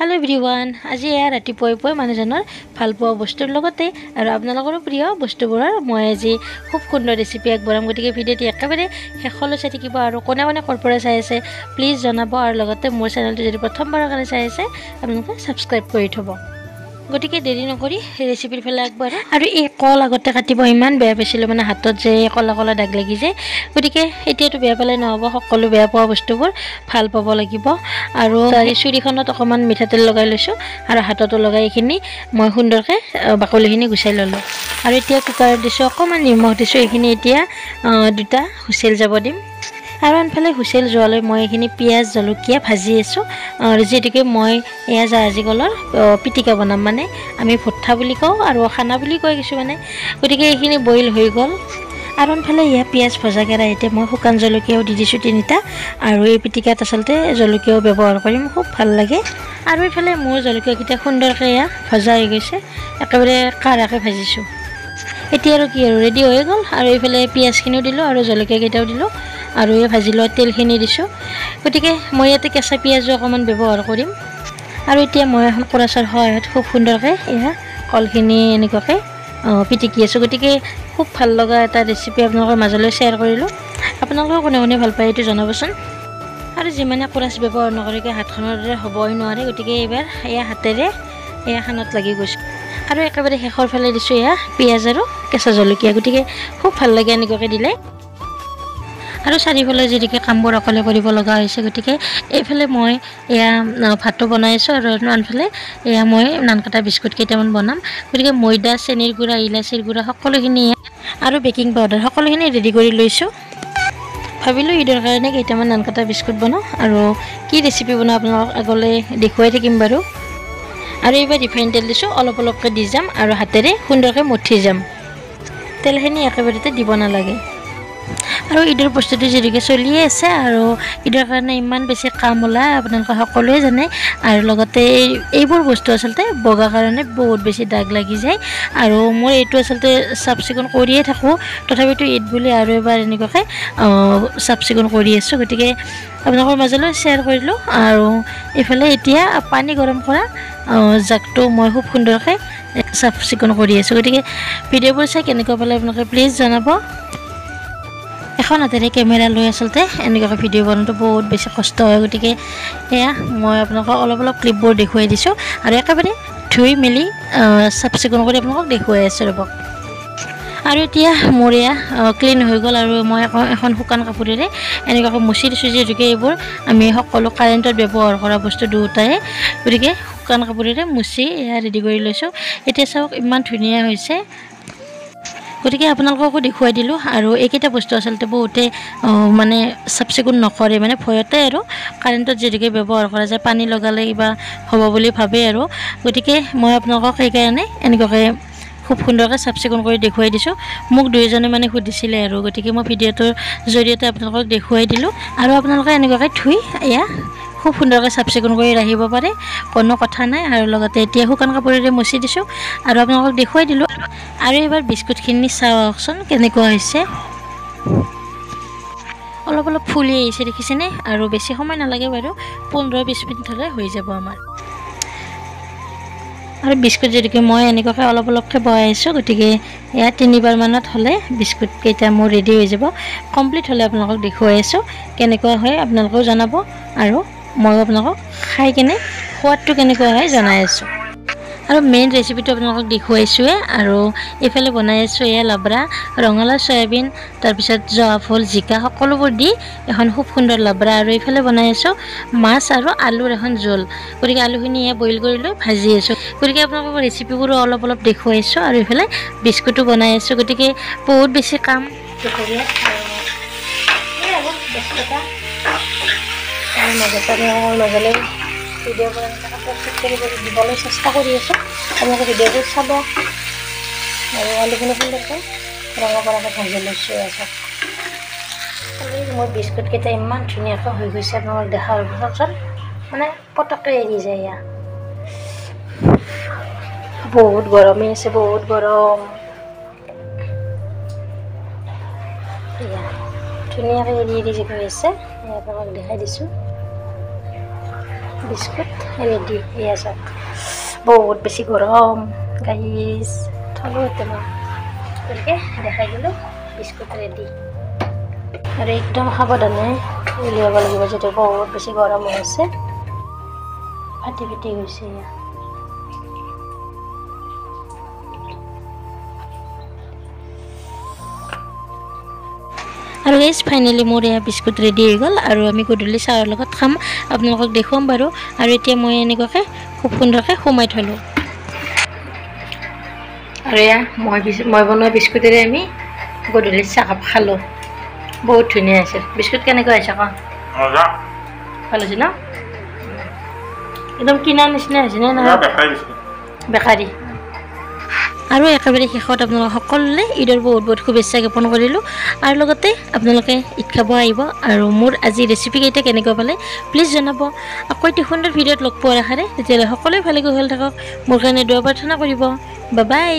hello everyone आज रातिपुৱাই মানুহজনৰ ভাল পোৱা বস্তুৰ লগতে আৰু আপোনালোকৰ প্ৰিয় বস্তুবোৰৰ মই আজি খুব সুন্দৰ ৰেচিপি আগবঢ়াম গতিকে ভিডিঅ'টি একেবাৰে শেষলৈ চাই থাকিব আৰু কোনে কোনে ক'ৰ পৰা চাই আছে প্লিজ জনাব আৰু লগতে মোৰ চেনেলটো যদি প্ৰথমবাৰৰ কাৰণে চাই আছে আপোনালোকে সাবস্ক্ৰাইব কৰি থব গতিকে দেৰি নকৰি ৰেচিপিৰ ফালে আগবঢ়া আৰু এই কল আগতে কাটিব ইমান বেয়া পাইছিলোঁ মানে হাতত যে কলা কলা দাগ লাগি যায় গতিকে এতিয়াতো বেয়া পালে নহ'ব সকলো বেয়া পোৱা বস্তুবোৰ ভাল পাব লাগিব আৰু চুৰিখনত অকমান মিঠাতেল লগাই লৈছোঁ আৰু হাততো লগাই এইখিনি মই সুন্দৰকৈ বাকলিখিনি গুচাই ল'লোঁ আৰু এতিয়া কুকাৰত দিছোঁ অকমান নিমখ দিছোঁ এইখিনি এতিয়া দুটা হুইচেল যাব দিম আৰু আনফালে হুইচেল যোৱালৈ মই এইখিনি পিঁয়াজ জলকীয়া ভাজি আছোঁ আৰু যেটিকে মই এয়া জাহাজী কলৰ পিটিকা বনাম মানে আমি ভুট্টা বুলি কওঁ আৰু খানা বুলি কয় কিছুমানে গতিকে এইখিনি বইল হৈ গ'ল আৰু আনফালে এয়া পিঁয়াজ ভজা কেৰাহীতে মই শুকান জলকীয়াও দি দিছোঁ 3টা আৰু এই পিটিকাত আচলতে জলকীয়াও ব্যৱহাৰ কৰিম খুব ভাল লাগে আৰু এইফালে মোৰ জলকীয়াকেইটা সুন্দৰকৈ এয়া ভজা হৈ গৈছে একেবাৰে কাঢ়াকৈ ভাজিছোঁ এতিয়া আৰু কি আৰু ৰেডি হৈ গ'ল আৰু এইফালে পিঁয়াজখিনিও দিলোঁ আৰু জলকীয়াকেইটাও দিলোঁ আৰু এই ভাজি লোৱা তেলখিনি দিছোঁ গতিকে মই ইয়াতে কেঁচা পিঁয়াজো অকণমান ব্যৱহাৰ কৰিম আৰু এতিয়া মই এখন কৰাচৰ সহায়ত খুব সুন্দৰকৈ এয়া কলখিনি এনেকুৱাকৈ পিটিকি আছোঁ গতিকে খুব ভাল লগা এটা ৰেচিপি আপোনালোকৰ মাজলৈ শ্বেয়াৰ কৰিলোঁ আপোনালোকে কোনে কোনে ভাল পায় এইটো জনাবচোন আৰু যিমানে কৰাচ ব্যৱহাৰ নকৰাকৈ হাতখনৰ দৰে হ'বই নোৱাৰে গতিকে এইবাৰ এয়া হাতেৰে এয়া খানত লাগি গৈছোঁ আৰু একেবাৰে শেষৰ ফালে দিছোঁ এয়া পিঁয়াজ আৰু কেঁচা জলকীয়া গতিকে খুব ভাল লাগে এনেকুৱাকৈ দিলে আৰু চাৰিওফালে যেনেকৈ কামবোৰ অকলে কৰিব লগা হৈছে গতিকে এইফালে মই এয়া ভাতটো বনাই আছোঁ আৰু আনফালে এয়া মই নান কাটা বিস্কুট কেইটামান বনাম গতিকে ময়দা চেনিৰ গুড়া ইলাচিৰ গুড়া সকলোখিনি আৰু বেকিং পাউডাৰ সকলোখিনি ৰেডি কৰি লৈছোঁ ভাবিলোঁ ঈদৰ কাৰণে কেইটামান নান কাটা বিস্কুট বনাওঁ আৰু কি ৰেচিপি বনাওঁ আপোনালোকক আগলৈ দেখুৱাই থাকিম বাৰু আৰু এইবাৰ ৰিফাইন তেল দিছোঁ অলপ অলপকৈ দি যাম আৰু হাতেৰে সুন্দৰকৈ মঠি যাম তেলখিনি একেবাৰতে দিব নালাগে আৰু ঈদৰ প্ৰস্তুতি যেনেকৈ চলিয়ে আছে আৰু ঈদৰ কাৰণে ইমান বেছি কাম ওলায় আপোনালোকে সকলোৱে জানে আৰু লগতে এইবোৰ বস্তু আচলতে বগা কাৰণে বহুত বেছি দাগ লাগি যায় আৰু মই এইটো আচলতে চাফ চিকুণ কৰিয়ে থাকোঁ তথাপিতো ঈদ বুলি আৰু এবাৰ এনেকুৱাকৈ চাফ চিকুণ কৰি আছোঁ গতিকে আপোনালোকৰ মাজলৈ শ্বেয়াৰ কৰিলোঁ আৰু এইফালে এতিয়া পানী গৰম কৰা জাগটো মই খুব সুন্দৰকৈ চাফ চিকুণ কৰি আছোঁ গতিকে ভিডিঅ'বোৰ চাই কেনেকুৱা পালে আপোনালোকে প্লিজ জনাব এখন হাতেৰে কেমেৰা লৈ আচলতে এনেকুৱাকৈ ভিডিঅ' বনোৱাটো বহুত বেছি কষ্ট হয় গতিকে এয়া মই আপোনালোকক অলপ অলপ ক্লিপবোৰ দেখুৱাই দিছোঁ আৰু একেবাৰে ধুই মেলি চাফ চিকুণ কৰি আপোনালোকক দেখুৱাই আছোঁ ৰ'ব আৰু এতিয়া মোৰ এয়া ক্লিন হৈ গ'ল আৰু মই এখন শুকান কাপোৰেৰে এনেকুৱাকৈ মুচি দিছোঁ যিহেতুকে এইবোৰ আমি সকলো কাৰেণ্টত ব্যৱহাৰ কৰা বস্তু দুয়োটাই গতিকে শুকান কাপোৰেৰে মুচি এয়া ৰেডি কৰি লৈছোঁ এতিয়া চাওক ইমান ধুনীয়া হৈছে গতিকে আপোনালোককো দেখুৱাই দিলোঁ আৰু এইকেইটা বস্তু আচলতে বহুতে মানে চাফ চিকুণ নকৰে মানে ভয়তে আৰু কাৰেণ্টত যেনেকৈ ব্যৱহাৰ কৰা যায় পানী লগালে কিবা হ'ব বুলি ভাবে আৰু গতিকে মই আপোনালোকক সেইকাৰণে এনেকুৱাকৈ খুব সুন্দৰকৈ চাফ চিকুণ কৰি দেখুৱাই দিছোঁ মোক দুইজনে মানে সুধিছিলে আৰু গতিকে মই ভিডিঅ'টোৰ জৰিয়তে আপোনালোকক দেখুৱাই দিলোঁ আৰু আপোনালোকে এনেকুৱাকৈ ধুই এয়া খুব সুন্দৰকৈ চাফ চিকুণ কৰি ৰাখিব পাৰে কোনো কথা নাই আৰু লগতে এতিয়া শুকান কাপোৰেৰে মুচি দিছোঁ আৰু আপোনালোকক দেখুৱাই দিলোঁ আৰু এইবাৰ বিস্কুটখিনি চাওকচোন কেনেকুৱা হৈছে অলপ অলপ ফুলি আহিছে দেখিছেনে আৰু বেছি সময় নালাগে বাৰু 15-20 মিনিট হ'লে হৈ যাব আমাৰ আৰু বিস্কুট যেনেকৈ মই এনেকুৱাকৈ অলপ অলপকৈ বহাই আছোঁ গতিকে এয়া 3বাৰ মানত হ'লে বিস্কুটকেইটা মোৰ ৰেডি হৈ যাব কমপ্লিট হ'লে আপোনালোকক দেখুৱাই আছোঁ কেনেকুৱা হয় আপোনালোকেও জনাব আৰু মই আপোনালোকক খাই কেনে সোৱাদটো কেনেকুৱা হয় জনাই আছোঁ আৰু মেইন ৰেচিপিটো আপোনালোকক দেখুৱাইছোঁৱে আৰু এইফালে বনাই আছোঁ এয়া লাবৰা ৰঙালাও চয়াবিন তাৰপিছত জহা ফুল জিকা সকলোবোৰ দি এখন খুব সুন্দৰ লাবৰা আৰু এইফালে বনাই আছোঁ মাছ আৰু আলুৰ এখন জোল গতিকে আলুখিনি এয়া বইল কৰি লৈ ভাজি আছোঁ গতিকে আপোনালোকক ৰেচিপিবোৰো অলপ অলপ দেখুৱাইছোঁ আৰু এইফালে বিস্কুটো বনাই আছোঁ গতিকে বহুত বেছি কাম দুপৰীয়া মাজলৈ ভিডিঅ' প্ৰস্তুত দিবলৈ চেষ্টা কৰি আছোঁ আপোনালোকে ভিডিঅ'টো চাব আৰু আলুখিনি সুন্দৰকৈ ৰঙা কৰাকৈ ভাজি লৈছোঁ আছোঁ মোৰ বিস্কুটকেইটা ইমান ধুনীয়াকৈ হৈ গৈছে আপোনালোকক দেখাৰ পিছত মানে পটককৈ এৰি যায় এয়া বহুত গৰমেই আছে বহুত গৰম এয়া ধুনীয়াকৈ এৰি এৰি যে হৈ আছে আপোনালোকক দেখাই দিছোঁ বিস্কুট ৰেডি এয়া চাওক বহুত বেছি গৰম গাইজ থলোঁ মই গতিকে দেখাই দিলোঁ বিস্কুট ৰেডি আৰু একদম সাৱধানে উলিয়াব লাগিব যিটো বহুত বেছি গৰম হৈ আছে ফাটি ফাটি গৈছে এয়া আৰু গাইজ ফাইনেলি মোৰ এয়া বিস্কুট ৰেডি হৈ গ'ল আৰু আমি গধূলি চাহৰ লগত খাম আপোনালোকক দেখুৱাম বাৰু আৰু এতিয়া মই এনেকুৱাকৈ খুব সুন্দৰকৈ সোমাই থলোঁ আৰু এয়া মই বনোৱা বিস্কুটেৰে আমি গধূলি চাহকাপ খালোঁ বহুত ধুনীয়া হৈছে বিস্কুট কেনেকুৱা হৈছে ক ভাল হৈছে ন একদম কিনাৰ নিচিনা হৈছে নে নহয় বেকাৰী আৰু একেবাৰে শেষত আপোনালোক সকলোলৈ ঈদৰ বহুত বহুত শুভেচ্ছা জ্ঞাপন কৰিলোঁ আৰু লগতে আপোনালোকে ঈদ খাব আহিব আৰু মোৰ আজি ৰেচিপিকেইটা কেনেকুৱা পালে প্লিজ জনাব আকৌ এটি সুন্দৰ ভিডিঅ'ত লগ পোৱাৰ আশাৰে তেতিয়াহ'লে সকলোৱে ভালে কুশলে থাকক মোৰ কাৰণে দুৱা প্ৰাৰ্থনা কৰিব বাই বাই